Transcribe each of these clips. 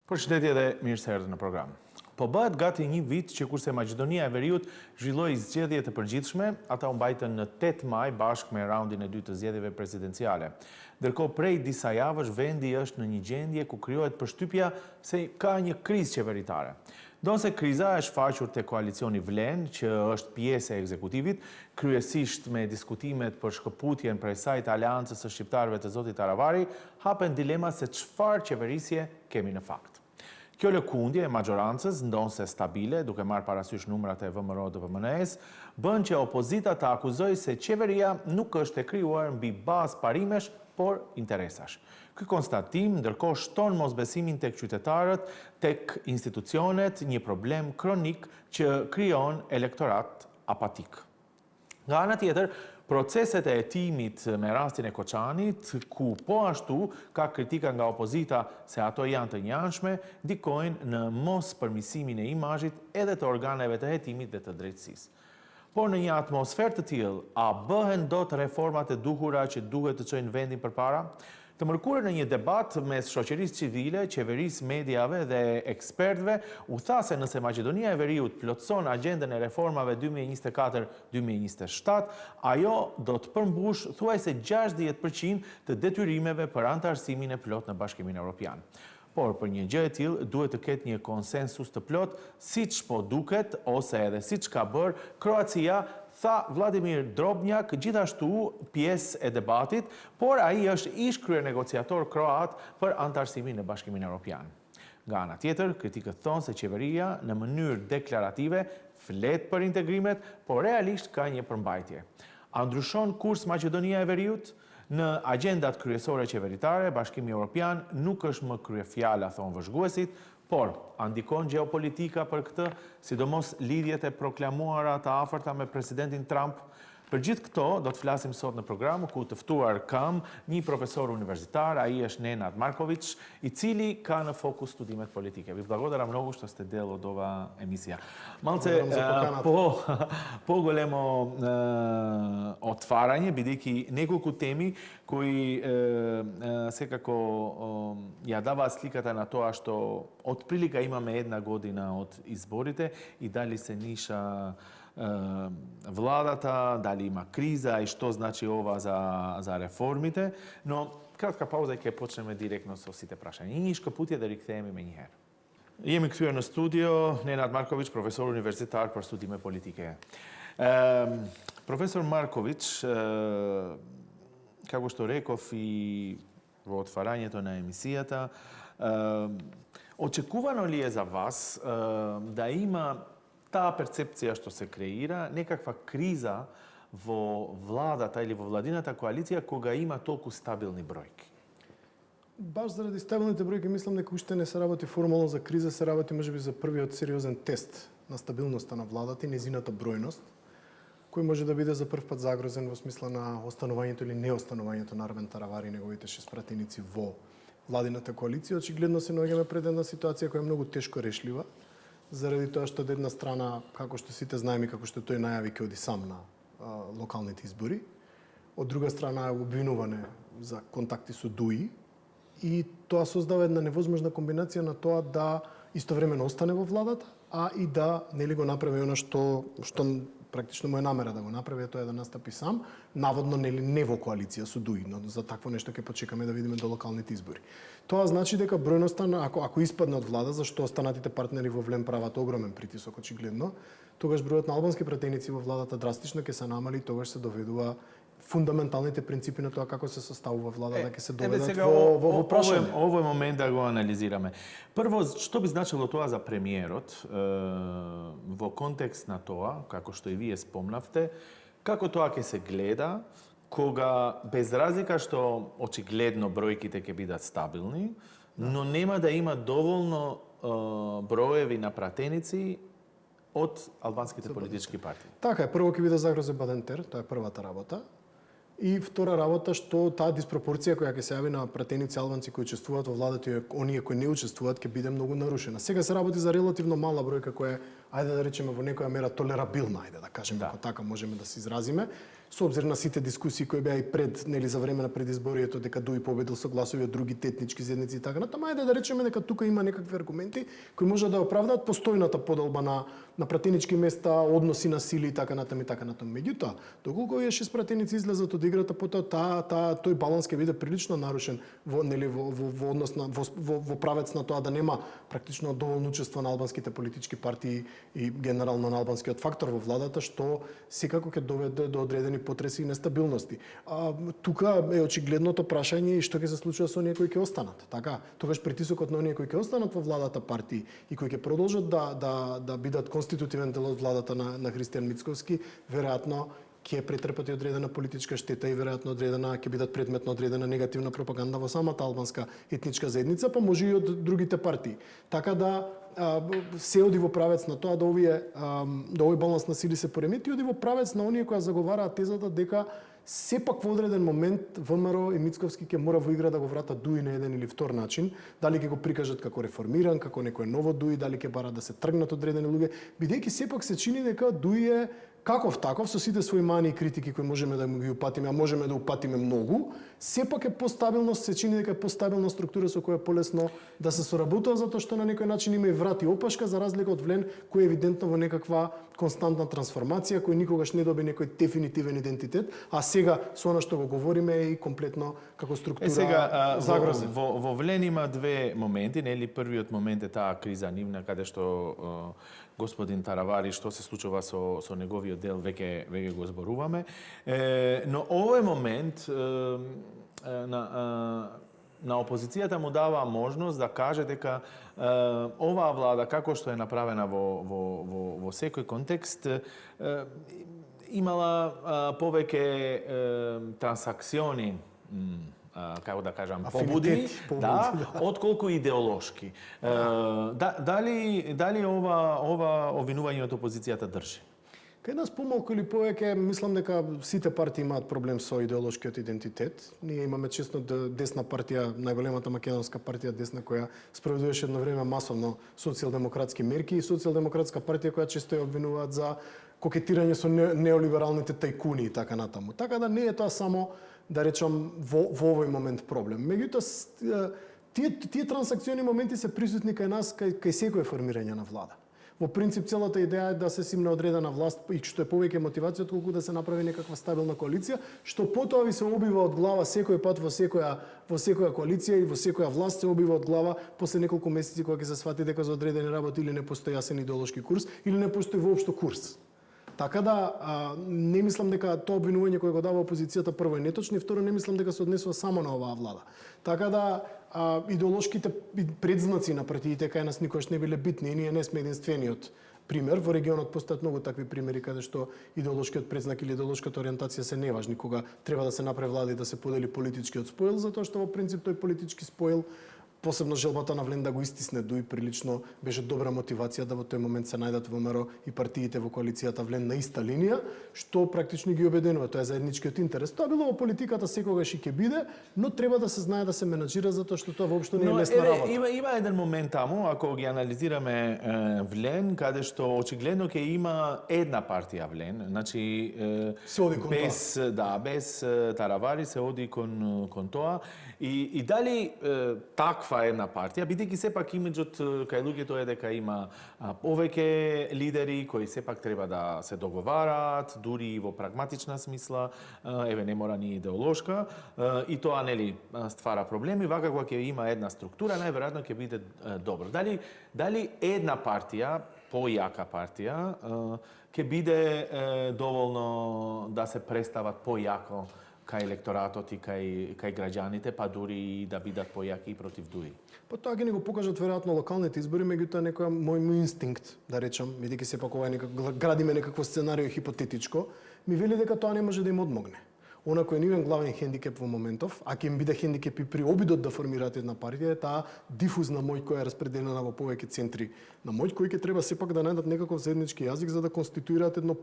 Përshëndetje dhe mirë se erdhët në program. Po bëhet gati një vit që kurse Maqedonia e Veriut zhvilloi zgjedhje të përgjithshme, ata u mbajtën në 8 maj bashkë me raundin e dytë të zgjedhjeve presidenciale. Ndërkohë prej disa javësh vendi është në një gjendje ku krijohet përshtypja se ka një krizë qeveritare. Donse kriza është shfaqur te koalicioni Vlen, që është pjesë e ekzekutivit, kryesisht me diskutimet për shkëputjen prej saj të aleancës së shqiptarëve të zotit Aravari, hapen dilema se çfarë qeverisje kemi në fakt. Kjo lëkundje e majorancës, ndonse stabile, duke marrë parasysh numrat e VMRO dhe VMNS, bën që opozita të akuzojë se qeveria nuk është e krijuar mbi bazë parimesh, por interesash. Ky konstatim ndërkohë shton mosbesimin tek qytetarët, tek institucionet, një problem kronik që krijon elektorat apatik. Nga ana tjetër, proceset e hetimit me rastin e Koçanit, ku po ashtu ka kritika nga opozita se ato janë të njanshme, ndikojnë në mos përmirësimin e imazhit edhe të organeve të hetimit dhe të drejtësisë. Por në një atmosferë të tillë, a bëhen dot reformat e duhura që duhet të çojnë vendin përpara? Të mërkurë në një debat mes shoqërisë civile, qeverisë, mediave dhe ekspertëve, u tha se nëse Maqedonia e Veriut plotëson agjendën e reformave 2024-2027, ajo do të përmbush thuajse 60% të detyrimeve për anëtarësimin e plot në Bashkimin Evropian. Por për një gjë e tillë duhet të ketë një konsensus të plot, siç po duket ose edhe siç ka bërë Kroacia, tha Vladimir Drobnjak, gjithashtu pjesë e debatit, por ai është ish kryenegociator kroat për anëtarësimin në Bashkimin Evropian. Nga ana tjetër, kritikët thonë se qeveria në mënyrë deklarative flet për integrimet, por realisht ka një përmbajtje. A ndryshon kurs Maqedonia e Veriut? Në agjendat kryesore qeveritare, Bashkimi Evropian nuk është më kryefjala, thonë vëzhguesit, por a ndikon gjeopolitika për këtë, sidomos lidhjet e proklamuara të afërta me presidentin Trump? Për gjithë këto, do të flasim sot në program, ku të ftuar kam një profesor universitar, ai është Nenad Marković, i cili ka në fokus studimet politike. Vi благодарам много što ste del od ova emisija. Malce, po големо отварање, бидејќи неколку теми кои секако ја даваат сликата на тоа што отприлика имаме една година од изборите и дали се ниша владата, дали има криза и што значи ова за реформите, но кратка пауза и ќе почнеме директно со сите прашања. И një shkëputje dhe rikthehemi më njëherë. Jemi kthyer në studio, Nenad Marković, profesor universitar për studime politike. Profesor Marković, како што реков и во отварањето на емисијата, очекувано ли е за вас да има таа перцепција што се креира, некаква криза во владата или во владината коалиција кога има толку стабилни бројки? Баш заради стабилните бројки мислам дека уште не се работи формално за криза, се работи можеби за првиот сериозен тест на стабилноста на владата и незината бројност, кој може да биде за прв пат загрозен во смисла на останувањето или неостанувањето на Армен Таравари и неговите 6 пратеници во владината коалиција. Очигледно се наоѓаме пред една ситуација која е многу тешко решлива, заради тоа што од една страна, како што сите знаеме, како што тој најави, ќе оди сам на локалните избори. Од друга страна е обвинуване за контакти со ДУИ и тоа создава една невозможна комбинација на тоа да истовремено остане во владата, а и да нели го направи она што практично му е намера да го направи, тоа е да настапи сам, наводно нели не во коалиција со ДУИ, но за такво нешто ќе почекаме да видиме до локалните избори. Тоа значи дека бројноста ако испадне од влада, зашто останатите партнери во Влем прават огромен притисок очигледно, тогаш бројот на албански пратеници во владата драстично ќе се намали, тогаш се доведува фундаменталните принципи на тоа како се составува влада да ќе се доведат во прашање. Ово е момент да го анализираме. Прво, што би значило тоа за премиерот во контекст на тоа, како што и вие спомнавте, како тоа ќе се гледа кога без разлика што очигледно бројките ќе бидат стабилни, но нема да има доволно броеви на пратеници од албанските политички партии. Така е, прво ќе биде загрозен Бадентер, тоа е првата работа. И втора работа што таа диспропорција која ќе се јави на пратеници албанци кои учествуваат во владата и оние кои не учествуваат ќе биде многу нарушена. Сега се работи за релативно мала бројка која е, ајде да речеме во некоја мера толерабилна, ајде да кажеме, ако така можеме да се изразиме. со обзир на сите дискусии кои беа и пред, нели, за време на предизборието, дека Дуи победил со гласови од другите етнички заедници и така натаму, ајде да речеме дека тука има некакви аргументи кои може да оправдаат постојната поделба на пратенички места, односи на сили и така натаму и така натаму. Меѓутоа, доколку овие 6 пратеници излезат од играта, потоа тој баланс ќе биде прилично нарушен во, нели, во однос на во правец на тоа да нема практично доволно учество на албанските политички партии и генерално на албанскиот фактор во владата, што секако ќе доведе до одредени потреси и нестабилности. Тука е очигледното прашање и што ќе се случува со оние кои ќе останат. Така, тогаш притисокот на оние кои ќе останат во владата партии и кои ќе продолжат да бидат конститутивен дел од владата на Христијан Мицковски, веројатно ќе претрпат и одредена политичка штета и веројатно ќе бидат предмет на одредена негативна пропаганда во самата албанска етничка заедница, па може и од другите партии. Така да се оди во правец на тоа да овој баланс на сили се поремети, оди во правец на оние кои заговараат тезата дека сепак во одреден момент ВМРО и Мицковски ќе мора во игра да го вратат Дуи на еден или втор начин, дали ќе го прикажат како реформиран, како некој ново Дуи, дали ќе барат да се тргнат одредени луѓе, бидејќи сепак се чини дека Дуи е каков таков, со сите своји мани и критики кои можеме да му ги упатиме, а можеме да упатиме многу, сепак е постабилно, се чини дека е постабилна структура со која е полесно да се соработува, затоа што на некој начин има и врат и опашка, за разлика од Влен, кој е евидентно во некаква константна трансформација, кој никогаш не доби некој дефинитивен идентитет, а сега со она што го говориме е и комплетно како структура загрозен. Во Влен има две моменти, нели? Првиот момент е таа криза нивна, каде што господин Таравари, што се случува со неговиот дел, веќе го зборуваме. Но овој момент на опозицијата му дава можност да каже дека оваа влада, како што е направена во секој контекст, имала повеќе трансакциони, како да кажам, побуди, отколку идеолошки. Дали ова обвинување од опозицијата држи? Кај нас помалку или повеќе, мислам дека сите партии имаат проблем со идеолошкиот идентитет. Ние имаме често десна партија, најголемата македонска партија десна, која спроведуваше едно време масовно социјалдемократски мерки и социјалдемократска партија која често ја обвинуваат за кокетирање со неолибералните тајкуни и така натаму. Така да не е тоа само, да речам, во овој момент проблем. Меѓутоа, тие трансакциони моменти се присутни кај нас, кај секој формирање на влада. Во принцип, целата идеја е да се симне одредена власт и што е повеќе мотивација отколку да се направи некаква стабилна коалиција, што потоа ви се обива од глава секој пат во секоја коалиција и во секоја власт се обива од глава после неколку месеци кога ќе се сфати дека за одредени работи или не постои јасен идеолошки курс или не постои воопшто курс. Така да, не мислам дека тоа обвинување кое го дава опозицијата прво е неточно и второ не мислам дека се однесува само на оваа влада. Така да, идеолошките предзнаци на партиите кај нас никогаш не биле битни и ние не сме единствениот пример. Во регионот постојат многу такви примери каде што идеолошкиот предзнак или идеолошката ориентација се неважни кога треба да се направи влада и да се подели политичкиот споил, затоа што во принцип тој политички споил, посебно желбата на Влен да го истисне Дуи, прилично беше добра мотивација да во тој момент се најдат ВМРО и партиите во коалицијата Влен на иста линија, што практично ги обединува. Тоа е заедничкиот интерес. Тоа било во политиката секогаш и ќе биде, но треба да се знае да се менаџира затоа што тоа воопшто не е лесна работа. Има еден момент таму, ако ги анализираме Влен, каде што очигледно ќе има една партија Влен, значи без Таравари се оди кон тоа и дали таква една партија, бидејќи сепак имиджот кај луѓето е дека има повеќе лидери кои сепак треба да се договараат, дури и во прагматична смисла, не мора ни идеолошка, и тоа нели ствара проблеми, вака кога ќе има една структура, најверојатно ќе биде добро. Дали една партија, појака партија, ќе биде доволно да се представат појако кај електоратот и кај граѓаните, па дури и да бидат појаки против Дуи? Па тоа ќе ни го покажат веројатно локалните избори, меѓутоа некој мој инстинкт, да речам, бидејќи сепак ова градиме некакво сценарио хипотетичко, ми вели дека тоа не може да им одмогне. Она кој е нивен главен хендикеп во моментов, а ќе им биде хендикеп и при обидот да формираат една партија, е таа дифузна моќ која е распределена во повеќе центри на моќ, кои ќе треба сепак да најдат некаков заеднички јазик за да конституираат едно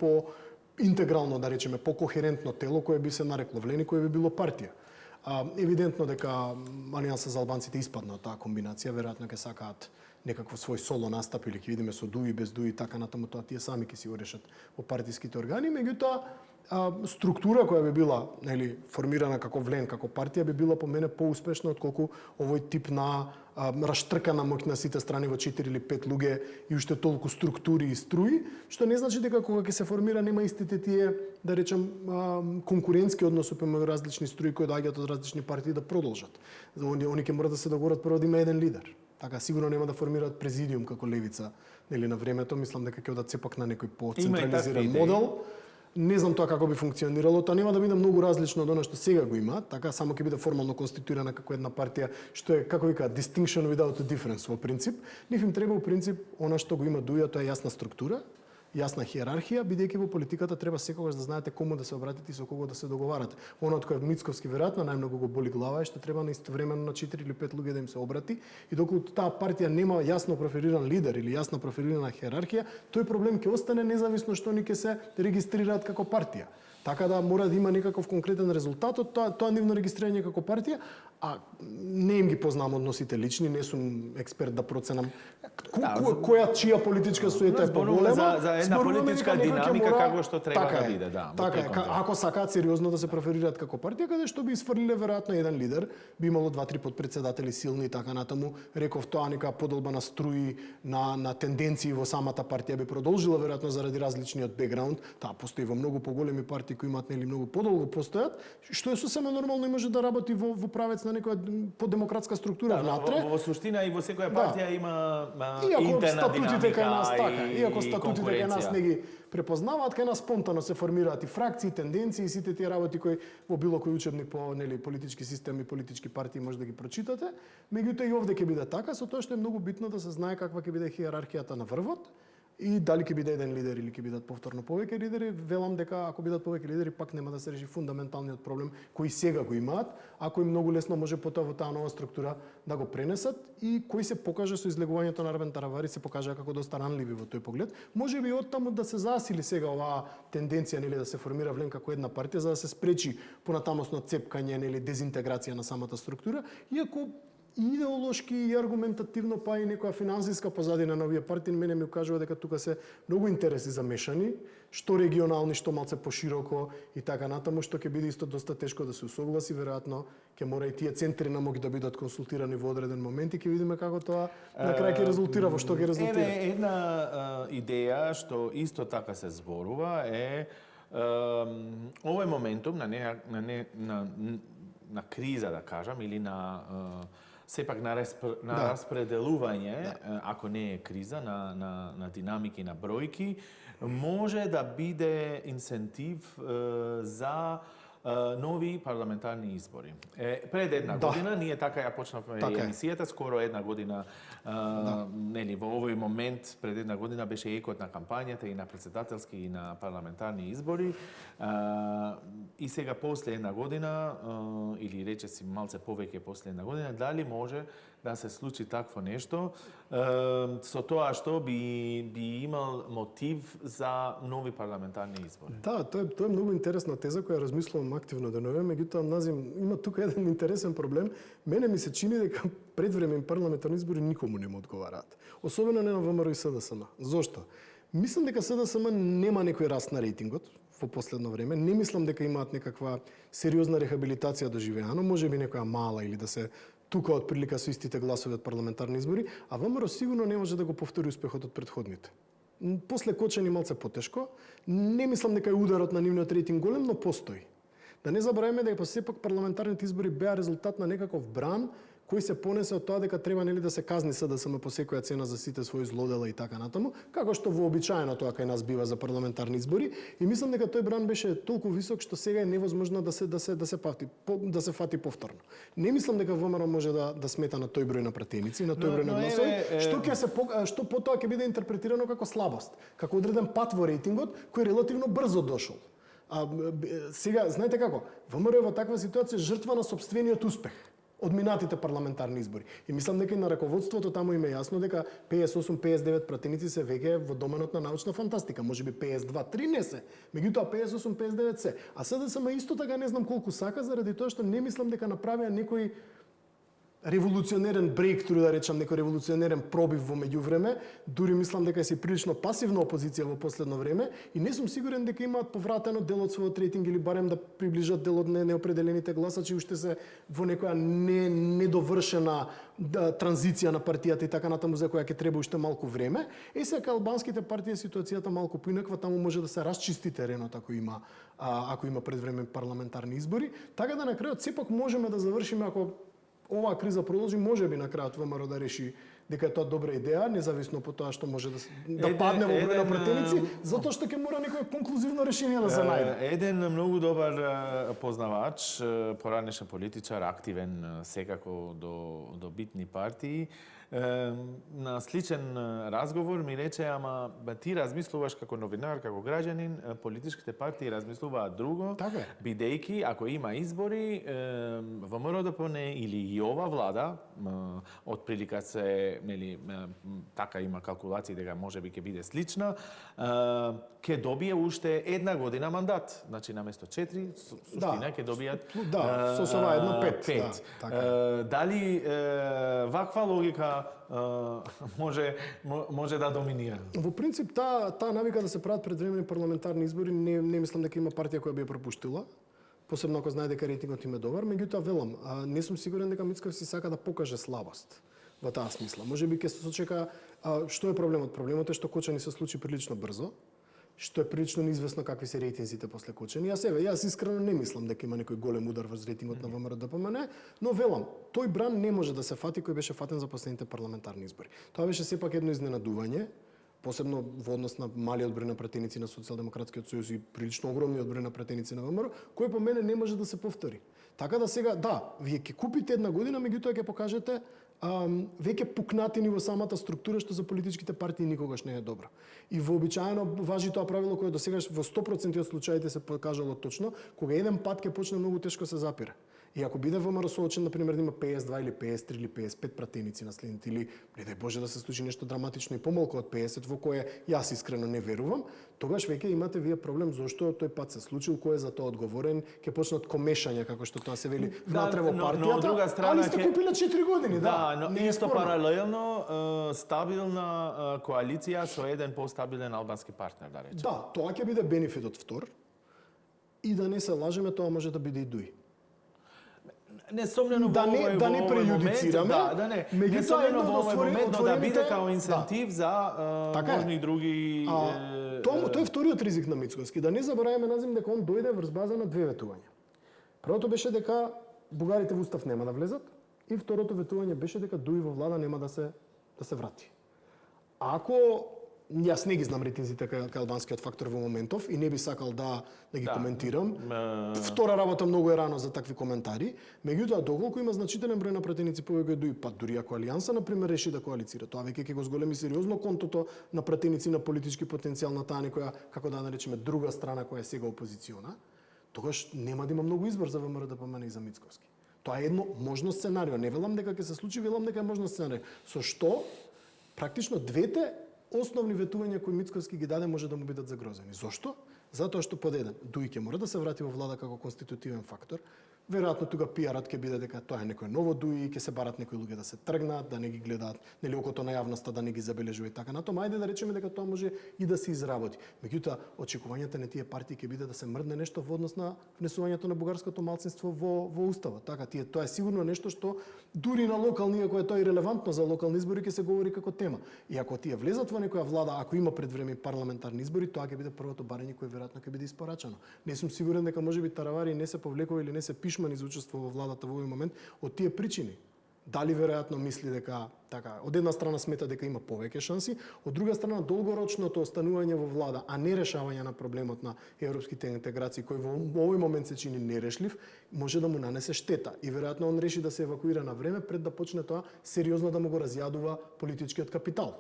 интегрално, да речеме, покохерентно тело кое би се нарекло Влен и кое би било партија. Евидентно дека Алијанса за албанците испадна од таа комбинација, веројатно ќе сакаат некаков свој соло настап или ќе видиме со дуи без дуи така натаму, тоа тие сами ќе си го решат во партиските органи, меѓутоа структура која би била, нели, формирана како влен, како партија би била по мене поуспешна отколку овој тип на раштркана моќ на сите страни во 4 или 5 луѓе и уште толку структури и струи, што не значи дека кога ќе се формира нема истите тие, да речем, конкурентски односи помеѓу различни струи кои доаѓаат од различни партии да продолжат. Они ќе мора да се договорат прво да има еден лидер. Така сигурно нема да формираат президиум како левица, нели, на времето, мислам дека ќе одат сепак на некој по-централизиран модел. Не знам тоа како би функционирало, тоа нема да биде многу различно од она што сега го има, така само ќе биде формално конституирана како една партија, што е, како викаат, distinction without a difference во принцип. Нив им треба во принцип она што го има дуја, тоа е јасна структура, јасна хиерархија, бидејќи во политиката треба секогаш да знаете кому да се обратите и со кого да се договарате. Оно од кое Мицковски веројатно најмногу го боли глава е што треба на истовремено на 4 или 5 луѓе да им се обрати и доколку таа партија нема јасно профилиран лидер или јасно профилирана хиерархија, тој проблем ќе остане независно што они ќе се регистрираат како партија. Така да мора да има некаков конкретен резултат од тоа нивно регистрирање како партија, а не им ги познавам односите лични, не сум експерт да проценам која чија политичка суета е поголема. За една политичка динамика како што треба да биде, да. Така е, ако сакаат сериозно да се профилираат како партија, каде што би исфрлиле веројатно еден лидер, би имало 2-3 потпредседатели силни и така натаму. Реков тоа нека подолба на струи, на тенденции во самата партија би продолжила веројатно заради различниот бекграунд. Таа постои во многу поголеми партии кои имаат нели многу подолго постојат, што е сосема нормално и може да работи во правец на некоја подемократска структура внатре. Во суштина и во секоја партија има иако интерна статутите кај нас така, иако и статутите кај нас не ги препознаваат, кај нас спонтано се формираат и фракции, тенденции, сите тие работи кои во било кој учебник по нели политички системи, политички партии може да ги прочитате. Меѓутоа и овде ќе биде така, со тоа што е многу битно да се знае каква ќе биде хиерархијата на врвот. И дали ќе биде еден лидер или ќе бидат повторно повеќе лидери, велам дека ако бидат повеќе лидери пак нема да се реши фундаменталниот проблем кој сега го имаат, а кој многу лесно може потоа во таа нова структура да го пренесат и кој се покаже со излегувањето на Арбен Таравари се покажа како доста ранливи во тој поглед. Може би оттаму да се засили сега оваа тенденција нели да се формира влен како една партија за да се спречи понатамосно цепкање нели дезинтеграција на самата структура, иако идеолошки и аргументативно па и некоја финансиска позадина на овие партии мене ми укажува дека тука се многу интереси замешани, што регионални, што малце пошироко и така натаму, што ќе биде исто доста тешко да се усогласи, веројатно ќе мора и тие центри на моќ да бидат консултирани во одреден момент и ќе видиме како тоа на крај ќе резултира, во што ќе резултира. Една идеја што исто така се зборува е овој моментум на криза, да кажам, или на сепак на распределување, ако не е криза, на динамики, на бројки, може да биде инсентив за нови парламентарни избори. Пред една година, ние така ја почнавме емисијата, скоро една година, нели, во овој момент, пред една година беше екот на кампањата и на председателски и на парламентарни избори. И сега после една година, или речеси малце повеќе после една година, дали може да се случи такво нешто, со тоа што би имал мотив за нови парламентарни избори? Да, тоа е многу интересна теза која размислувам активно денове, меѓутоа Назим има тука еден интересен проблем. Мене ми се чини дека предвремен парламентарни избори никому не му одговараат. Особено не на ВМРО и СДСМ. Зошто? Мислам дека СДСМ нема некој раст на рейтингот во последно време. Не мислам дека имаат некаква сериозна рехабилитација доживеано, можеби некоја мала или да се тука од прилика со истите гласови од парламентарни избори, а ВМРО сигурно не може да го повтори успехот од претходните. После Кочани малце потешко, не мислам дека е ударот на нивниот рейтинг голем, но постои. Да не забравиме дека сепак парламентарните избори беа резултат на некаков бран кој се понесе од тоа дека треба нели да се казни СДСМ по секоја цена за сите своји злодела и така натаму, како што вообичаено тоа кај нас бива за парламентарни избори, и мислам дека тој бран беше толку висок што сега е невозможно да се фати повторно. Не мислам дека ВМРО може да смета на тој број на пратеници, на тој број на гласови, што потоа ќе биде интерпретирано како слабост, како одреден пат во рейтингот кој релативно брзо дошол. Сега, знаете како, ВМРО е во таква ситуација жртва на сопствениот успех од минатите парламентарни избори. И мислам дека и на раководството таму им е јасно дека 58-59 пратеници се веќе во доменот на научна фантастика, можеби 52-3 не се, меѓутоа 58-59 се. А СДСМ исто така не знам колку сака заради тоа што не мислам дека направија некој револуционерен брейктру, да речам, некој револуционерен пробив во меѓувреме, дури мислам дека си прилично пасивна опозиција во последно време и не сум сигурен дека имаат повратено дел од својот рейтинг или барем да приближат дел од неопределените гласачи, уште се во некоја недовршена транзиција на партијата и така натаму за која ќе треба уште малку време. Сега албанските партии ситуацијата малку поинаква, таму може да се расчисти теренот ако има предвремен парламентарни избори, така да на крајот сепак можеме да завршиме ако оваа криза продолжи, може би на крајот ВМРО да реши дека е тоа добра идеја, независно по тоа што може да падне во број на претеници, затоа што ќе мора некој конклузивно решение да се најде. Еден многу добар познавач, поранешен политичар, активен секако до битни партии, на сличен разговор ми рече, ама ти размислуваш како новинар, како граѓанин, политичките партии размислуваат друго, бидејќи ако има избори, ВМРО ДПМН или и ова влада, од прилика се, нели, така има калкулации дека можеби ќе биде слична, ќе добие уште една година мандат. Значи наместо 4, суштина ќе добијат со ова едно 5. Дали ваква логика може да доминира? Во принцип, таа навика да се прават предвремени парламентарни избори, не мислам дека има партија која би ја пропуштила, посебно ако знае дека рейтингот им е добар, меѓутоа велам, не сум сигурен дека Мицковски сака да покаже слабост во таа смисла. Можеби ќе се сочека, што е проблемот? Проблемот е што Кочани се случи прилично брзо, што е прилично неизвестно какви се рейтинзите после Кочани. Јас искрено не мислам дека има некој голем удар врз рейтингот на ВМРО ДПМН, но велам, тој бран не може да се фати кој беше фатен за последните парламентарни избори. Тоа беше сепак едно изненадување, посебно во однос на малиот број на пратеници на Социјалдемократскиот сојуз и прилично огромниот број на пратеници на ВМРО, кој по мене не може да се повтори. Така да сега, вие ќе купите една година, меѓутоа ќе покажете веќе пукнатини во самата структура, што за политичките партии никогаш не е добро. И вообичаено важи тоа правило кое досегаш во 100% од случаите се покажало точно, кога еден пат ќе почне многу тешко се запира. И ако биде ВМРО соочен, например, да има 52 или 53 или 55 пратеници на следните, или не дај Боже да се случи нешто драматично и помалку од 50, во кое јас искрено не верувам, тогаш веќе имате вие проблем зошто тој пат се случил, кој е за тоа одговорен, ќе почнат комешања, како што тоа се вели внатре во партијата, али сте купиле 4 години, но исто паралелно стабилна коалиција со еден постабилен албански партнер, да речем. Да, тоа ќе биде бенефитот втор. И да не се лажеме, тоа може да биде и дуи. Несомнено да не прејудицираме, несомнено во овој момент да биде као инцентив за можни други. Тоа е вториот ризик на Мицковски, да не забораваме назим дека он дојде врз база на две ветувања. Првото беше дека бугарите во устав нема да влезат и второто ветување беше дека дуи во влада нема да се врати. Ако јас не ги знам рейтинзите кај албанскиот фактор во моментов и не би сакал да ги коментирам. Втора работа многу е рано за такви коментари, меѓутоа доколку има значителен број на пратеници повеќе дуи, па дури ако Алијанса на пример реши да коалицира, тоа веќе ќе го зголеми сериозно контото на пратеници на политички потенцијал на таа некоја, како да наречеме, друга страна која е сега опозициона, тогаш нема да има многу избор за ВМРО ДПМН и за Мицковски. Тоа е едно можно сценарио. Не велам дека ќе се случи, велам дека е можно сценарио. Со што практично двете основни ветувања кои Мицковски ги даде може да му бидат загрозени. Зошто? Затоа што под еден, дуи ќе мора да се врати во влада како конститутивен фактор. Веројатно тука пиарот ќе биде дека тоа е некој ново дуи, ќе се барат некои луѓе да се тргнат, да не ги гледаат, нели окото на јавноста да не ги забележува и така натаму. Ајде да речеме дека тоа може и да се изработи. Меѓутоа, очекувањата на тие партии ќе биде да се мрдне нешто во однос на внесувањето на бугарското малцинство во уставот. Така, тоа е сигурно нешто што дури на локални, ако е тоа и релевантно за локални избори, ќе се говори како тема. И ако тие влезат во некоја влада, ако има предвремен парламентарни избори, тоа ќе биде првото барање кое веројатно ќе биде испорачано. Не сум сигурен дека можеби Таравари не се повлекува или не се пишмани за учество во владата во овој момент од тие причини. Дали веројатно мисли дека така, од една страна смета дека има повеќе шанси, од друга страна долгорочното останување во влада, а не решавање на проблемот на европските интеграции кој во овој момент се чини нерешлив, може да му нанесе штета и веројатно он реши да се евакуира на време пред да почне тоа сериозно да му го разјадува политичкиот капитал.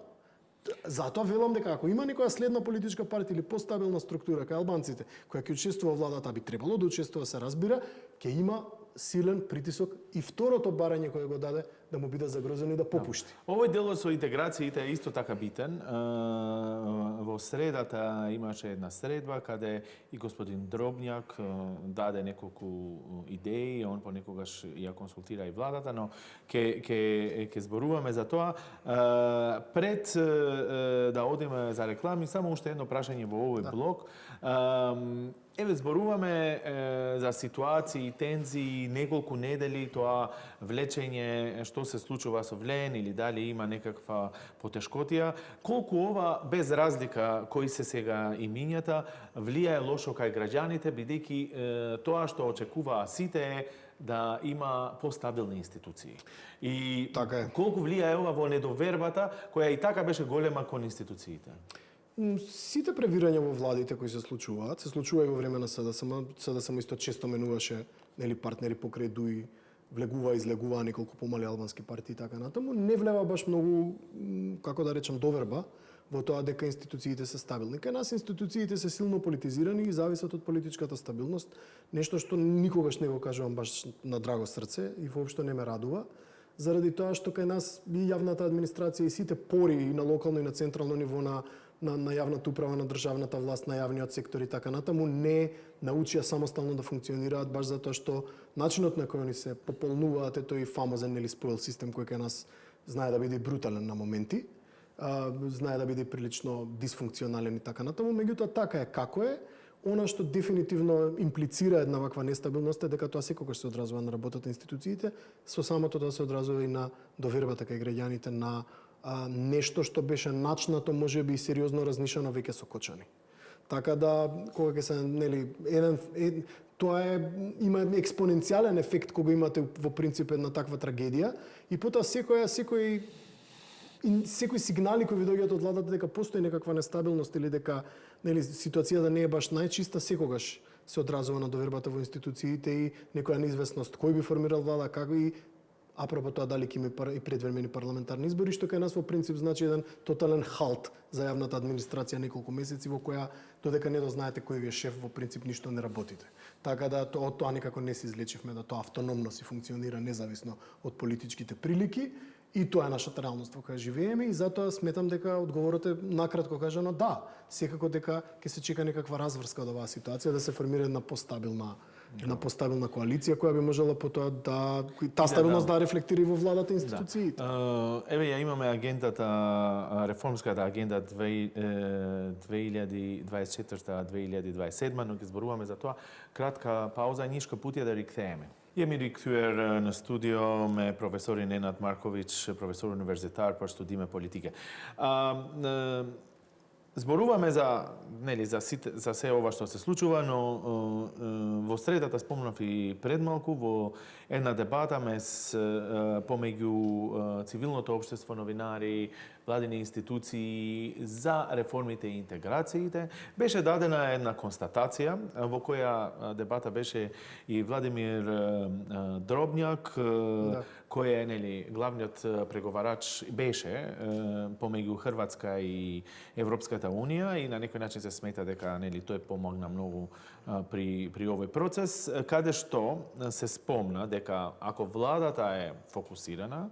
Затоа велам дека ако има некоја следна политичка партија или постабилна структура кај албанците која ќе учествува во владата, би требало да учествува, се разбира, ќе има силен притисок и второто барање кое го даде да му биде загрозен и да попушти. Овој делот со интеграциите е исто така битен. Во средата имаше една средба каде и господин Дробњак даде неколку идеи, он понекогаш ја консултира и владата, но ќе зборуваме за тоа. Пред да одиме за реклами, само уште едно прашање во овој блок. Еве зборуваме за ситуации, тензии, неколку недели, тоа влечење, што се случува со Влен или дали има некаква потешкотија. Колку ова, без разлика кои се сега имињата, влијае лошо кај граѓаните, бидејќи тоа што очекуваа сите е да има постабилни институции. И така е. Колку влијае ова во недовербата, која и така беше голема кон институциите? Сите превирања во владите кои се случуваат и во време на СДСМ. СДСМ исто често менуваше партнери покрај ДУИ, излегува неколку помали албански партии и така натаму. Не влева баш многу, како да речем, доверба во тоа дека институциите се стабилни. Кај нас институциите се силно политизирани и зависат од политичката стабилност, нешто што никогаш не го кажувам баш на драго срце и воопшто не ме радува, заради тоа што кај нас и јавната администрација и сите пори и на локално и на централно ниво на јавната управа, на државната власт, на јавниот сектор и така натаму не научија самостално да функционираат баш затоа што начинот на кој они се пополнуваат е тој фамозен споил систем кој кај нас знае да биде брутален на моменти, знае да биде прилично дисфункционален и така натаму, меѓутоа така е како е. Она што дефинитивно имплицира една ваква нестабилност е дека тоа секогаш се одразува на работата на институциите, со самото тоа се одразува и на довербата кај граѓаните на нешто што беше начнато, можеби и сериозно разнишано веќе со Кочани. Така да, кога ќе се, тоа има експоненцијален ефект кога имате во принцип една таква трагедија и потоа секои сигнали кои ви доаѓаат од владата дека постои некаква нестабилност или дека ситуацијата не е баш најчиста, секогаш се одразува на довербата во институциите и некоја неизвестност кој би формирал влада, како и апропо тоа дали ќе има и предвремени парламентарни избори, што кај нас во принцип значи еден тотален халт за јавната администрација неколку месеци во која додека не дознаете кој ви е шеф, во принцип ништо не работите. Така да од тоа никако не се излечивме, да тоа автономно си функционира независно од политичките прилики и тоа е нашата реалност во која живееме и затоа сметам дека одговорот е накратко кажано да, секако дека ќе се чека некаква разврска од оваа ситуација да се формира една постабилна коалиција која би можела потоа да таа стабилност да рефлектира и во владата и институциите. Еве ја имаме агендата, реформската агенда 2024-2027, но ќе зборуваме за тоа. Кратка пауза, нишка патија да рикθееме. Јеми рикθуер на студио ме професори Ненад Марковиќ, професор универзитар, па студиме политика. Зборуваме за се ова што се случува, но во средата спомнав и предмалку во една дебата помеѓу цивилното општество, новинари, владини институции за реформите и интеграциите, беше дадена една констатација во која дебата беше и Владимир Дробњак, кој е главниот преговарач беше помеѓу Хрватска и Европската Унија и на некој начин се смета дека тој помогна многу при овој процес, каде што се спомна дека ако владата е фокусирана,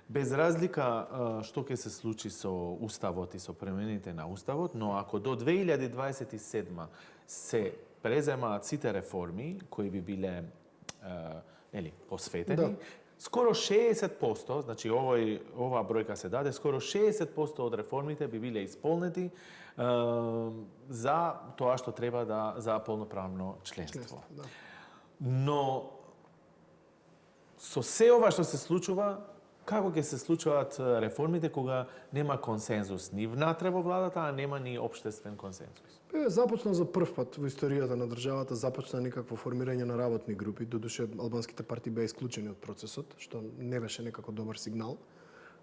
без разлика што ќе се случи со Уставот и со промените на Уставот, но ако до 2027 се преземаат сите реформи кои би биле посветени, скоро 60%, значи оваа бројка се даде, скоро 60% од реформите би биле исполнети за тоа што треба за полноправно членство. Но со се ова што се случува, како ќе се случуваат реформите кога нема консензус ни внатре во владата, а нема ни општествен консензус? Започна за прв пат во историјата на државата, започна некакво формирање на работни групи, додуше албанските партии беа исклучени од процесот, што не беше некако добар сигнал.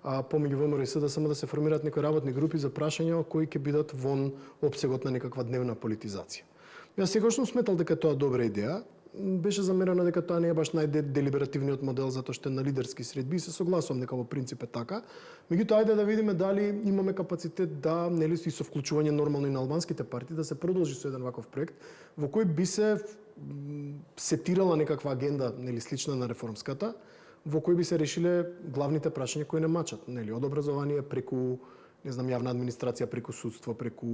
Помеѓу ВМРО и СДСМ да се формираат некои работни групи за прашања кои ќе бидат вон опсегот на некаква дневна политизација. Јас секогаш сум сметал дека тоа е добра идеја. Беше замерено дека тоа не е баш најделиберативниот модел затоа што е на лидерски средби и се согласувам дека во принцип е така. Меѓутоа ајде да видиме дали имаме капацитет да и со вклучување нормално и на албанските партии да се продолжи со еден ваков проект во кој би се сетирала некаква агенда слична на реформската, во кој би се решиле главните прашања кои не мачат, нели, од образование преку не знам, јавна администрација, преку судство, преку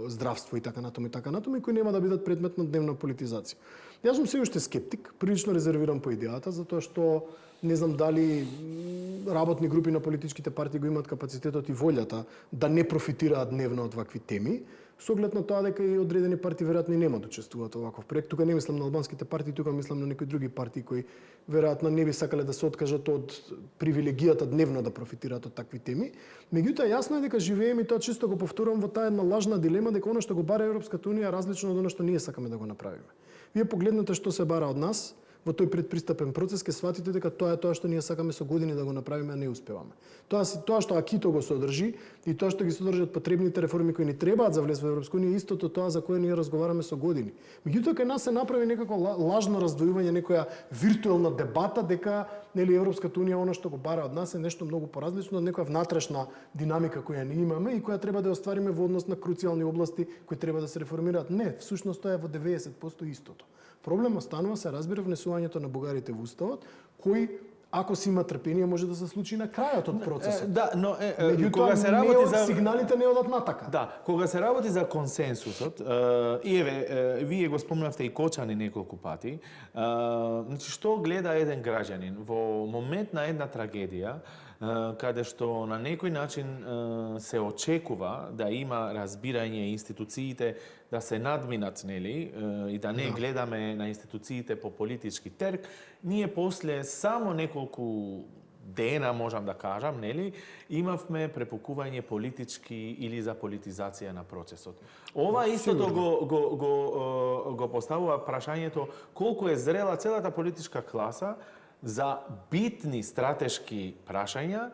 здравство и така натаму, кои нема да бидат предмет на дневна политизација. Јас сум се уште скептик, прилично резервиран по идејата, затоа што не знам дали работни групи на политичките партии го имаат капацитетот и волјата да не профитираат дневно од вакви теми, со оглед на тоа дека и одредени партии веројатно и нема да учествуваат во ваков проект. Тука не мислам на албанските партии, тука мислам на некои други партии кои веројатно не би сакале да се откажат од привилегијата дневно да профитираат од такви теми. Меѓутоа јасно е дека живееме, и тоа чисто го повторувам, во таа една лажна дилема дека она што го бара Европската унија е различно од она што ние сакаме да го направиме. Вие погледнете што се бара од нас во тој предпристапен процес, ќе сватите дека тоа е тоа што ние сакаме со години да го направиме, а не успеваме. Тоа што Акито го содржи и тоа што ги содржат потребните реформи кои ни требаат за влез во Европска унија, истото тоа за кое ние разговараме со години. Меѓутоа кај нас се направи некако лажно раздвојување, некоја виртуелна дебата дека нели Европската унија она што го бара од нас е нешто многу поразлично од некоја внатрешна динамика која ние имаме и која треба да ја оствариме во однос на круцијални области кои треба да се реформираат. Не, всушност тоа е во 90% истото. Проблемот станува, се разбира, внесувањето на бугарите во уставот, кој ако си има трпение може да се случи на крајот од процесот. Да, но кога се работи за сигналите не одат натака. Да, кога се работи за консенсусот, и еве вие го спомнавте и Кочани неколку пати, значи што гледа еден граѓанин во момент на една трагедија, каде што на некој начин се очекува да има разбирање институциите да се надминат, нели, и да не гледаме на институциите по политички терк, ние после само неколку дена, можам да кажам, нели, имавме препукување политички или за политизација на процесот. Ова истото го поставува прашањето колку е зрела целата политичка класа за битни стратешки прашања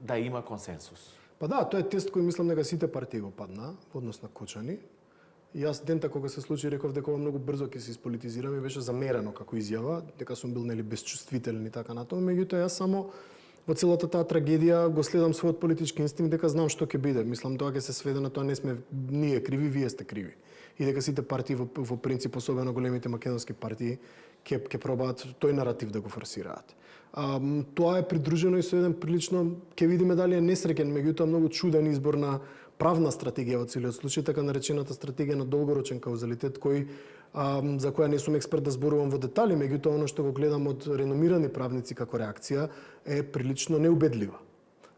да има консенсус. Па да, тоа е тест кој мислам дека сите партии го падна во однос на Кочани. И јас дента кога се случи реков дека ова многу брзо ќе се ispolitizirаме, беше замерено како изјава, дека сум бил нели безчувствителен и така натаму, меѓутоа јас само во целата таа трагедија го следам својот политички инстинкт дека знам што ќе биде. Мислам тоа ќе се сведе на тоа не сме ние криви, вие сте криви. И дека сите партии во принцип, особено големите македонски партии, ќе пробаат тој наратив да го форсираат. Тоа е придружено и со еден прилично, ќе видиме дали е несреќен, меѓутоа многу чуден избор на правна стратегија во целиот случај, така наречената стратегија на долгорочен каузалитет, за која не сум експерт да зборувам во детали, меѓутоа оно што го гледам од реномирани правници како реакција е прилично неубедлива.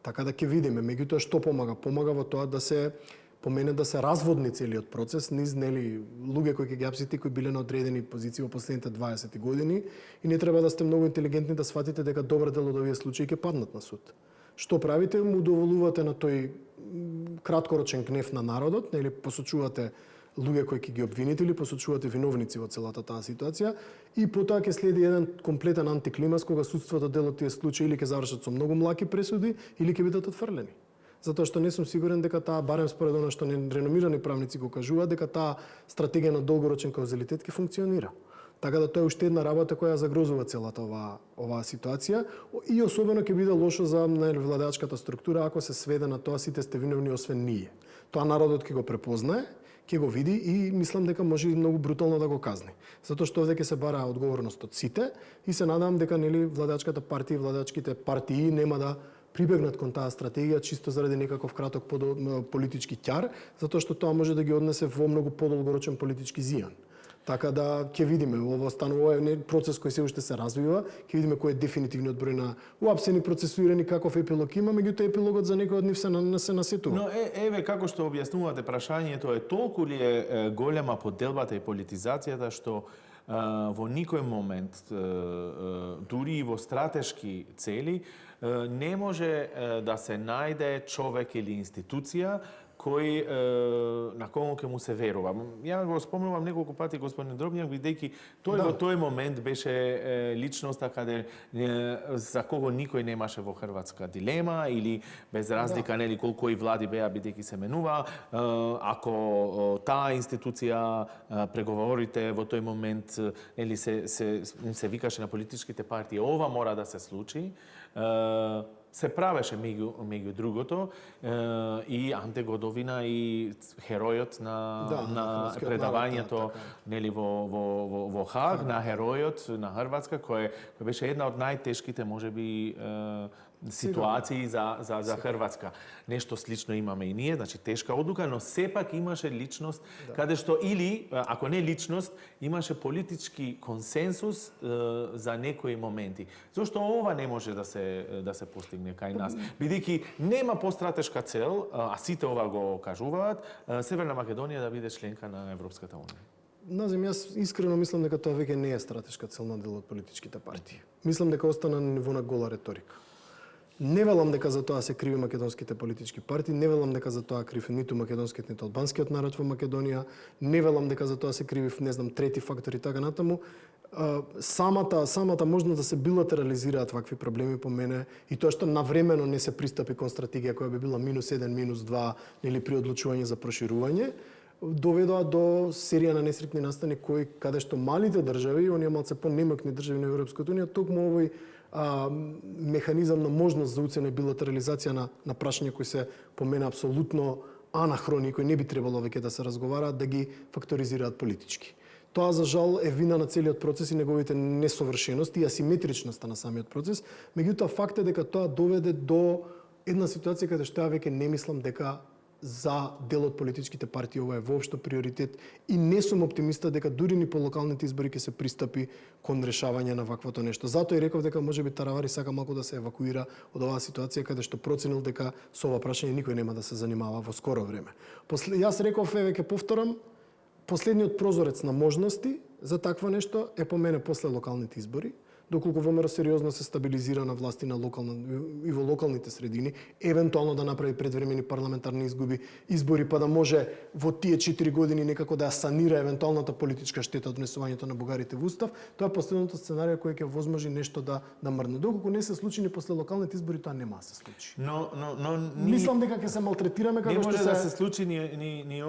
Така да ќе видиме, меѓутоа што помага? Помага во тоа да се помене да се разводни целиот процес низ нели луѓе кои ќе ги апсите кои биле на одредени позиции во последните 20 години и не треба да сте многу интелигентни да сватите дека добар дел од овие случаи ќе паднат на суд. Што правите? Му доволувате на тој краткорочен гнев на народот, нели посочувате луѓе кои ќе ги обвините или посочувате виновници во целата таа ситуација и потоа ќе следи еден комплетен антиклимакс кога судството дел од тие случаи или ќе завршат со многу млаки пресуди или ќе бидат отфрлени. Затоа што не сум сигурен дека таа, барем според она што реномирани правници го кажуваат, дека таа стратегија на долгорочен каузалитет ќе функционира. Така да тоа е уште една работа која загрозува целата оваа ситуација и особено ќе биде лошо за владеачката структура ако се сведе на тоа сите сте виновни освен ние. Тоа народот ќе го препознае, ќе го види и мислам дека може и многу брутално да го казни. Затоа што овде ќе се бара одговорност од сите и се надевам дека владеачката партија и владеачките партии нема да прибегнат кон таа стратегија чисто заради некаков краток политички ќар, затоа што тоа може да ги однесе во многу подолгорочен политички зијан. Така да ќе видиме, ова е процес кој се уште се развива, ќе видиме кој е дефинитивниот број на уапсени, процесуирани, каков епилог има, меѓутоа епилогот за некој од нив се насетува. Но еве како што објаснувате прашањето е толку ли е голема поделбата и политизацијата што во никој момент дури и во стратешки цели не може да се најде човек или институција кој на кого ќе му се верува. Ја го спомнувам неколку пати господин Дробњак, бидејќи тој во тој момент беше личноста каде за кого никој немаше во Хрватска дилема или без разлика нели колку и влади беа бидејќи се менува, ако таа институција преговорите во тој момент нели се викаше на политичките партии ова мора да се случи, се правеше меѓу другото и Анте Годовина и херојот на предавањето нели во Хаг, на херојот на Хрватска кој беше една од најтешките можеби ситуации за Хрватска. Нешто слично имаме и ние, значи тешка одлука, но сепак имаше личност каде што или ако не личност, имаше политички консенсус за некои моменти. Зошто ова не може да се постигне кај нас? Бидејќи нема постратешка цел, а сите ова го кажуваат, Северна Македонија да биде членка на Европската унија. Назим, јас искрено мислам дека тоа веќе не е стратешка цел на дел од политичките партии. Мислам дека остана на ниво на гола реторика. Не велам дека за тоа се криви македонските политички партии, не велам дека за тоа крив ниту македонскиот, ниту албанскиот народ во Македонија, не велам дека за тоа се криви, не знам, трети фактори така натаму. Самата можност да се билатерализираат вакви проблеми по мене и тоа што навремено не се пристапи кон стратегија која би била -1, -2 или при одлучување за проширување, доведоа до серија на несреќни настани каде што малите држави, оние малце по-немокни држави на Европската унија, токму овој механизам на можност за уцена и билатерализација на прашања кои се по мене апсолутно анахрони, кои не би требало веќе да се разговараат, да ги факторизираат политички. Тоа за жал е вина на целиот процес и неговите несовршености и асиметричноста на самиот процес, меѓутоа факт е дека тоа доведе до една ситуација каде што ја веќе не мислам дека за дел од политичките партии ова е воопшто приоритет и не сум оптимиста дека дури ни по локалните избори ќе се пристапи кон решавање на ваквото нешто. Затоа и реков дека можеби Таравари сака малку да се евакуира од оваа ситуација каде што проценил дека со ова прашање никој нема да се занимава во скоро време. Јас реков, веќе повторам, последниот прозорец на можности за такво нешто е по мене после локалните избори, доколку ВМРО сериозно се стабилизира на власти на и во локалните средини, евентуално да направи предвремени парламентарни избори, па да може во тие 4 години некако да ја санира евентуалната политичка штета од внесувањето на бугарите во устав, тоа е последното сценарија кој ќе возможи нешто да мрдне. Доколку не се случи ни после локалните избори, тоа нема да се случи. Но мислам дека ќе се малтретираме како што се може да се случи ни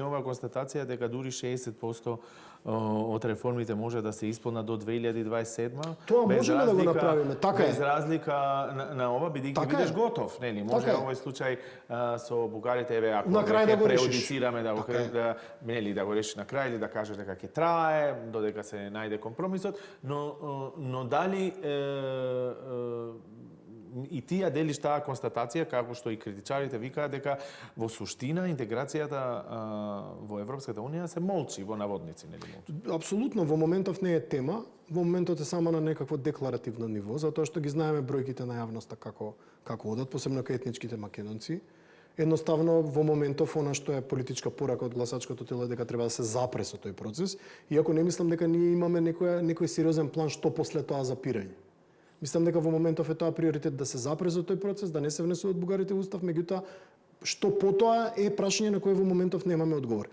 ова констатација дека дури 60% од реформите може да се исполнат до 2027. Тоа можеме да го направиме, така е. Без разлика на ова, бидејќи бидеш готов, нели? Може така овој случај со бугарите, ако на крај да го преодицираме да го реши на крај или да каже дека ќе трае додека се најде компромисот, но дали и ти ја делиш таа констатација, како што и критичарите викаат дека во суштина интеграцијата во Европската унија се молчи во наводници, нели молчи? Апсолутно, во моментов не е тема, во моментот е само на некакво декларативно ниво, затоа што ги знаеме бројките на јавноста како одат, посебно кај етничките македонци. Едноставно, во моментов, она што е политичка порака од гласачкото тело е дека треба да се запре со тој процес, иако не мислам дека ние имаме некој сериозен план што после тоа запирање. Мислам дека во моментов е тоа приоритет да се запре за тој процес, да не се внесуваат бугарите во устав, меѓутоа што потоа е прашање на кое во моментов немаме одговор.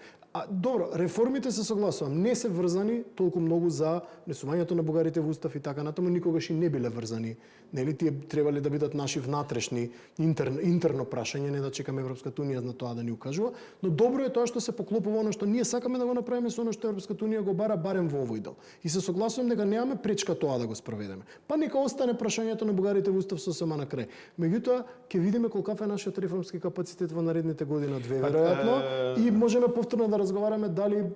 Добро, реформите се согласувам, не се врзани толку многу за внесувањето на бугарите во устав и така натаму, никогаш и не биле врзани. Нели тие требале да бидат наши внатрешни интерно прашање, не да чекаме Европската унија на тоа да ни укажува, но добро е тоа што се поклопува оно што ние сакаме да го направиме со оно што Европската унија го бара барем во овој дел. И се согласувам дека немаме пречка тоа да го спроведеме. Па нека остане прашањето на бугарите во устав сосема на крај. Меѓутоа ќе видиме колкав е нашиот реформски капацитет во наредните година-две веројатно и можеме повторно да разговараме дали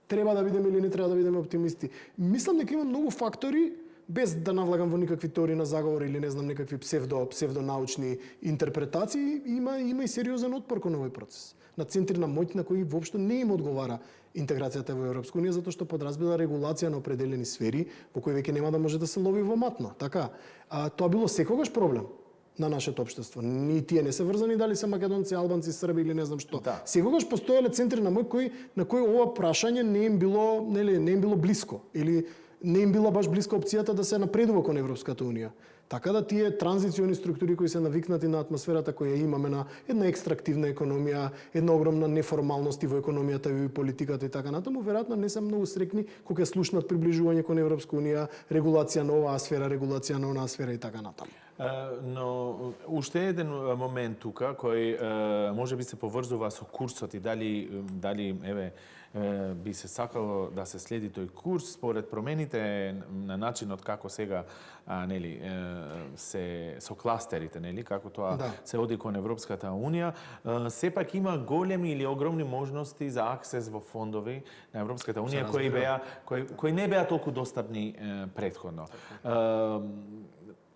треба да бидеме или не треба да бидеме оптимисти. Мислам дека има многу фактори, без да навлагам во никакви теории на заговор или не знам некакви псевдонаучни интерпретации, има и сериозен отпор кон овој процес. На центри на моќ на кои воопшто не им одговара интеграцијата во Европска унија затоа што подразбира регулација на определени сфери во кои веќе нема да може да се лови во матно, така. Тоа било секогаш проблем на нашето општество. Ни тие не се врзани дали се македонци, албанци, срби или не знам што. Да. Секогаш постоеле центри на мој на кои ова прашање не им било блиско или не им била баш блиска опцијата да се напредува кон Европската унија. Така да тие транзициони структури кои се навикнати на атмосферата која имаме на една екстрактивна економија, една огромна неформалност во економијата и политиката и така натаму, веројатно не се многу срекни кога слушнат приближување кон Европска унија, регулација на оваа сфера, регулација на онаа сфера и така натаму. Но уште еден момент тука кој можеби се поврзува со курсот и дали би се сакало да се следи тој курс според промените на начинот како сега нели се со кластерите, нели како тоа се оди кон Европската унија, сепак има големи или огромни можности за аксес во фондови на Европската унија кои не беа толку достапни претходно.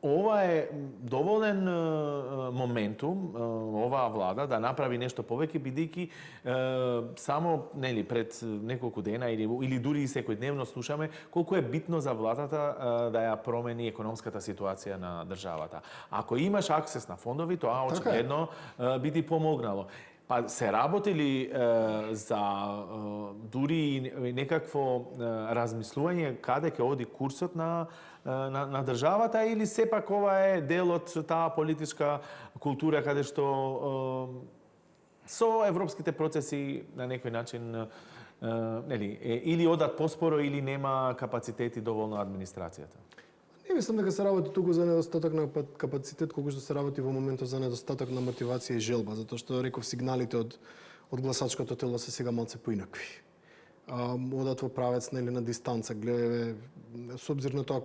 Ова е доволен моментум, оваа влада да направи нешто повеќе, бидејќи само нели пред неколку дена или дури и секојдневно слушаме колку е битно за владата да ја промени економската ситуација на државата. Ако имаш аксес на фондови, тоа очигледно би ти помогнало. Па се работили за дури некакво размислување каде ќе оди курсот на државата, или сепак ова е дел од таа политичка култура каде што со европските процеси на некој начин нели или одат поспоро или нема капацитет и доволно администрацијата? Не мислам дека се работи туку за недостаток на капацитет, колку што се работи во моментот за недостаток на мотивација и желба, затоа што реков сигналите од гласачкото тело се сега малце поинакви. Одат во правец нели на дистанца, гледа со обзир на тоа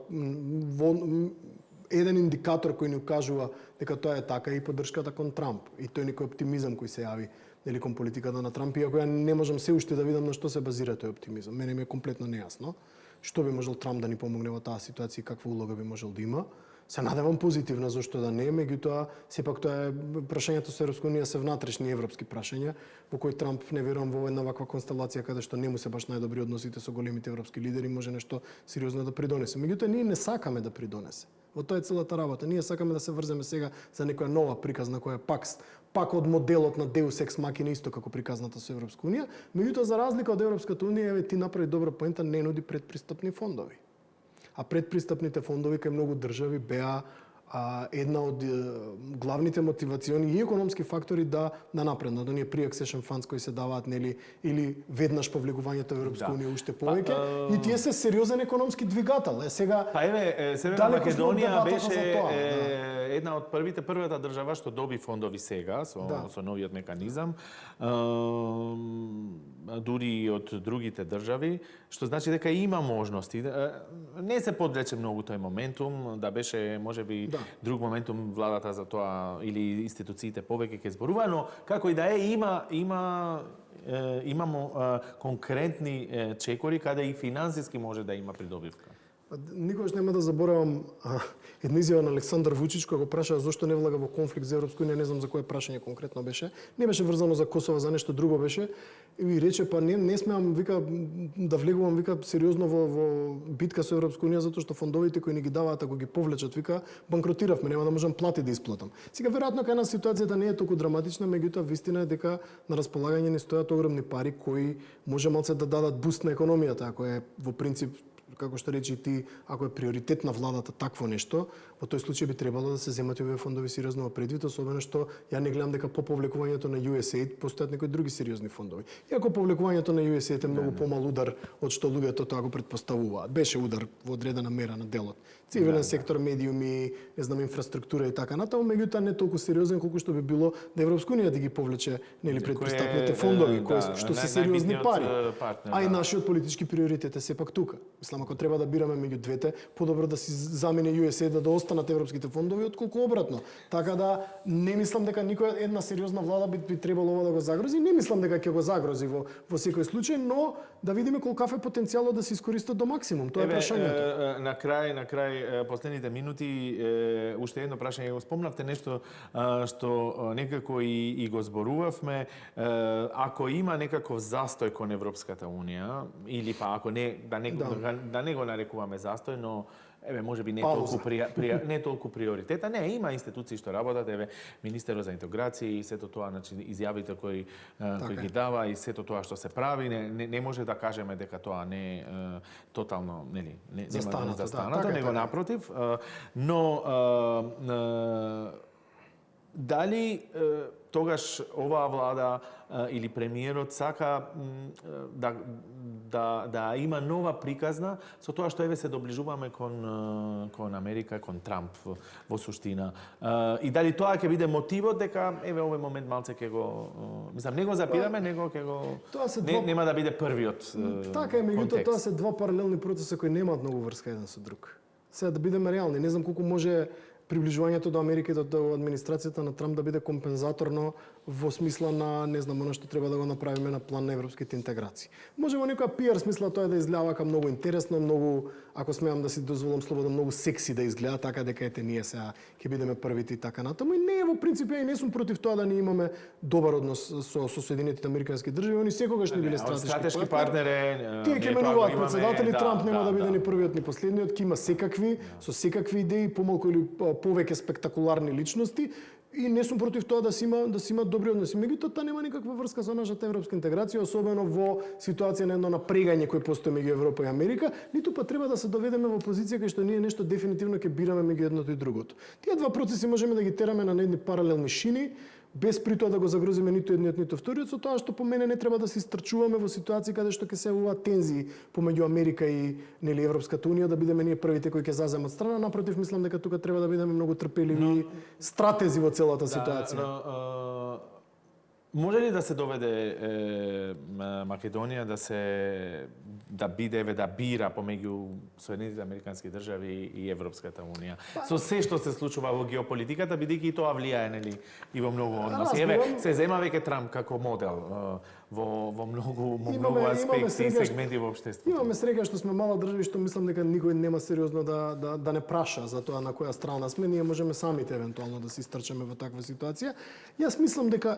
еден индикатор кој ни укажува дека тоа е така и поддршката кон Трамп и тој некој оптимизам кој се јави нели кон политиката на Трамп, иако ја не можам се уште да видам на што се базира тој оптимизам. Мене ми е комплетно нејасно што би можел Трамп да ни помогне во таа ситуација и каква улога би можел да има. Се надевам позитивна, зашто да не, меѓутоа сепак тоа е прашањето со Европска унија се внатрешни европски прашања, во кој Трамп не верувам во една ваква констелација каде што не му се баш најдобри односите со големите европски лидери, може нешто сериозно да придонесе. Меѓутоа ние не сакаме да придонесе. Во тоа е целата работа. Ние сакаме да се врземе сега за некоја нова приказна која пак од моделот на Deus Ex Machina, исто како приказната со Европска унија, меѓутоа за разлика од Европската унија, ти направи добра поента, не нуди предпристапни фондови. А предпристапните фондови кај многу држави беа една од главните мотивациони и економски фактори да напреднат. Оние pre-accession funds кои се даваат нели или веднаш по влегувањето во Европска унија уште повеќе, и тие се сериозен економски двигател. Сега Северна Македонија беше една од првата држава што доби фондови сега со новиот механизам, дури од другите држави, што значи дека има можности. Не се подрече многу тој моментум, да беше можеби друг моментум владата за тоа или институциите повеќе ќе зборува, но како и да е, имамо конкретни чекори каде и финансиски може да има придобивка. Никогаш нема да заборавам една изјава на Александар Вучич кој го праша зошто не влага во конфликт за Европска унија, не знам за кое прашање конкретно беше. Не беше врзано за Косово, за нешто друго беше. И рече па не смеам вика да влегувам вика сериозно во битка со Европска унија затоа што фондовите кои ни ги даваат ако ги повлечат вика банкротиравме, нема да можам плати да исплатам. Сега веројатно кај нас ситуацијата не е толку драматична, меѓутоа вистина е дека на располагање ни стојат огромни пари кои може малце да дадат буст на економијата, ако е во принцип како што речи ти, ако е приоритет на владата такво нешто, во тој случај би требало да се земат овие фондови сериозно во предвид, особено што ја не гледам дека по повлекувањето на USAID постојат некои други сериозни фондови. Иако повлекувањето на USAID е многу помал удар од што луѓето тоа го претпоставуваат. Беше удар во одредена мера на делот. Цивилен сектор, медиуми, не знам, инфраструктура и така натаму, меѓутоа не толку сериозен колку што би било да Европска унија да ги повлече нели предпристапните фондови, кои што се сериозни пари. А и нашиот политички приоритет е сепак тука. Мислам, ако треба да бираме меѓу двете, подобро да си замени USAID да останат европските фондови отколку обратно. Така да не мислам дека никоја една сериозна влада би требало ова да го загрози, не мислам дека ќе го загрози во секој случај, но да видиме колкав е потенцијалот да се искористи до максимум. Тоа е прашањето. На крај последните минути уште едно прашање, го спомнавте нешто што некако и го зборувавме, ако има некаков застој кон Европската унија или па ако не да не го нарекуваме застој, но можеби не толку приоритета. Не, има институции што работат, Министерот за интеграција и сето тоа, значи изјавите кои ги дава и сето тоа што се прави, не може да кажеме дека тоа не е тотално, нели, застанато, него напротив, но Дали тогаш оваа влада или премиерот сака да има нова приказна со тоа што еве се доближуваме кон Америка, кон Трамп во суштина. И дали тоа ќе биде мотивот дека еве овој момент малце ќе го мислам не го запираме, него ќе го нема да биде првиот Така е, меѓутоа тоа се два паралелни процеса кои немаат многу врска еден со друг. Сега да бидеме реални, не знам колку може приближувањето до Америка и до администрацијата на Трамп да биде компензаторно во смисла на, не знам, оно што треба да го направиме на план на европските интеграции. Може во некоја пиар смисла тоа да изгледа како многу интересно, многу, ако смеам да си дозволам слободно, многу секси да изгледа, така дека ете ние сега ќе бидеме првите и така натаму. И не е во принцип, ја и не сум против тоа да ние имаме добар однос со Соединетите американски држави, они секогаш не биле стратешки партнери. Тие ќе менуваат председатели, Трамп нема да биде ни првиот ни последниот, ќе има секакви со секакви идеи, помалку или повеќе спектакуларни личности. И не сум против тоа да се има добри односи. Меѓутоа, тоа нема никаква врска со нашата европска интеграција, особено во ситуација на едно напрегање кој постои меѓу Европа и Америка, ниту па треба да се доведеме во позиција кај што ние нешто дефинитивно ќе бираме меѓу едното и другото. Тие два процеси можеме да ги тераме на едни паралелни шини, без при тоа да го загрозиме ниту едниот ниту вториот, со тоа што по мене не треба да се истрчуваме во ситуација каде што ќе се јавуваат тензии помеѓу Америка и нели Европската унија, да бидеме ние првите кои ќе заземат страна. Напротив, мислам дека тука треба да бидеме многу трпеливи стратези во целата ситуација. Може ли да се доведе Македонија да биде да бира помеѓу Соединетите американски држави и Европската унија? Со се што се случува во геополитиката, бидејќи тоа влијае нели и во многу односи. Еве се зема веќе Трамп како модел во многу аспекти и сегменти во општеството. Имаме среќа што сме мала држава и што мислам дека никој нема сериозно да не праша за тоа на која страна сме. Ние можеме самите евентуално да се истрчаме во таква ситуација. Јас мислам дека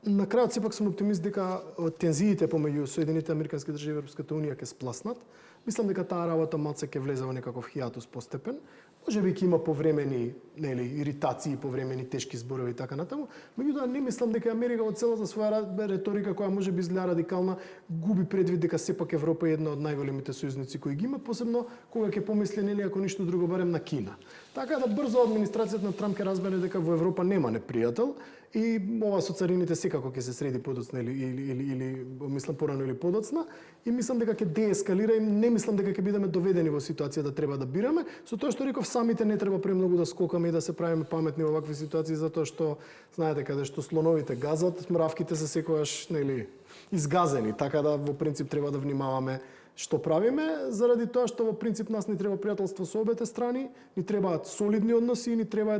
на крајот сепак сум оптимист дека тензиите помеѓу Соединетите американски држави и Европската унија ќе спласнат. Мислам дека таа работа малце ќе влезе во некаков хијатус постепен. Можеби ќе има повремени, нели, иритации, повремени тешки зборови и така натаму. Меѓутоа не мислам дека Америка во целата своја реторика, која можеби изгледа радикална, губи предвид дека сепак Европа е една од најголемите сојузници кои ги има, посебно кога ќе помисли нели ако ништо друго барем на Кина. Така да брзо администрацијата на Трамп ќе разбере дека во Европа нема непријател и ова со царините секако ќе се среди подоцна или мислам порано или подоцна и мислам дека ќе деескалира и не мислам дека ќе бидеме доведени во ситуација да треба да бираме. Со тоа што реков, самите не треба премногу да скокаме и да се правиме паметни во вакви ситуации, затоа што знаете каде што слоновите газат, мравките се секогаш нели изгазени, така да во принцип треба да внимаваме што правиме, заради тоа што во принцип нас ни треба пријателство со обете страни, ни требаат солидни односи, ни треба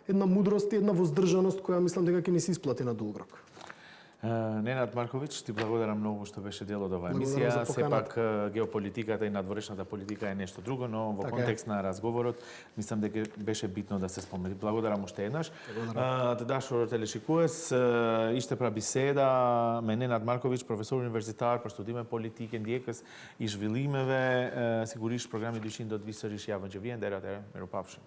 една мудрост и една воздржаност која мислам дека ќе ни се исплати на долг рок. Ненад Марковиќ, ти благодарам многу што беше дел од оваа емисија. Сепак геополитиката и надворешната политика е нешто друго, но во контекст на разговорот мислам дека беше битно да се спомени. Благодарам уште еднаш. Дашо телешикуес, иште биседа ме Ненад Марковиќ, професор универзитар, па студиме политикен диекас и жвилимеве, сигуриш програми дишин до 2 јавен џевиен, дерате, меропавшен.